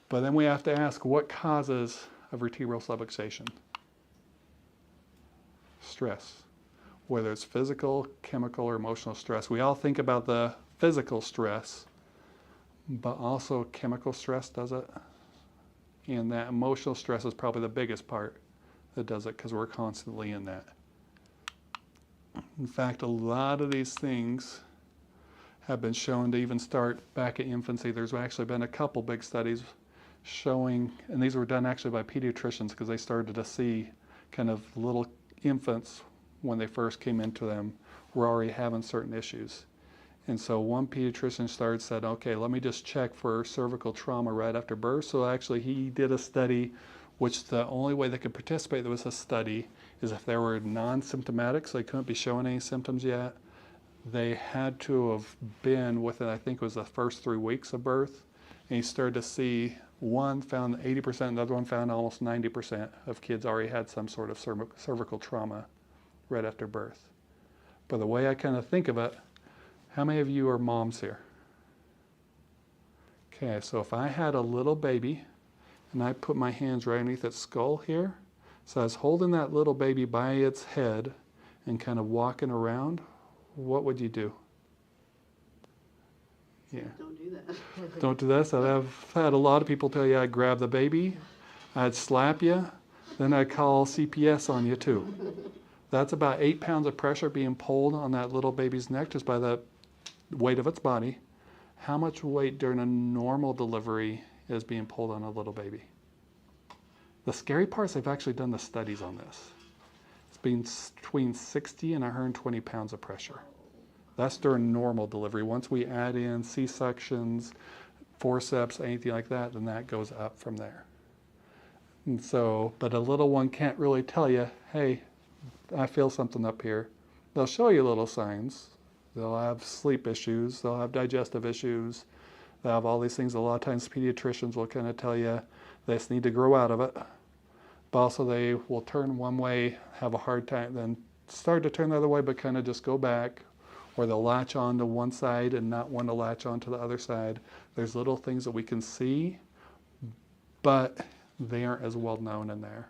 But then we have to ask, what causes a vertebral subluxation? Stress. Whether it's physical, chemical, or emotional stress. We all think about the physical stress, but also chemical stress does it. And that emotional stress is probably the biggest part that does it, because we're constantly in that. In fact, a lot of these things have been shown to even start back at infancy. There's actually been a couple big studies showing, and these were done actually by pediatricians, because they started to see kind of little infants when they first came into them were already having certain issues. And so one pediatrician said, okay, let me just check for cervical trauma right after birth. So actually he did a study, which the only way they could participate in a study is if they were non-symptomatic, so they couldn't be showing any symptoms yet. They had to have been within, I think it was the first 3 weeks of birth. And he started to see, one found 80%, the other one found almost 90% of kids already had some sort of cervical trauma right after birth. But the way I kind of think of it, how many of you are moms here? Okay, so if I had a little baby and I put my hands right underneath its skull here, so I was holding that little baby by its head and kind of walking around, what would you do? Yeah. Don't do that. Don't do this. I've had a lot of people tell you I'd grab the baby, I'd slap you, then I'd call CPS on you too. That's about 8 pounds of pressure being pulled on that little baby's neck just by the weight of its body. How much weight during a normal delivery is being pulled on a little baby? The scary part is they've actually done the studies on this. It's been between 60 and 120 pounds of pressure. That's during normal delivery. Once we add in C-sections, forceps, anything like that, then that goes up from there. And so, but a little one can't really tell you, hey, I feel something up here. They'll show you little signs. They'll have sleep issues. They'll have digestive issues. They'll have all these things. A lot of times pediatricians will kind of tell you they just need to grow out of it. But also they will turn one way, have a hard time, then start to turn the other way, but kind of just go back. Or they'll latch on to one side and not want to latch on to the other side. There's little things that we can see, but they aren't as well known in there.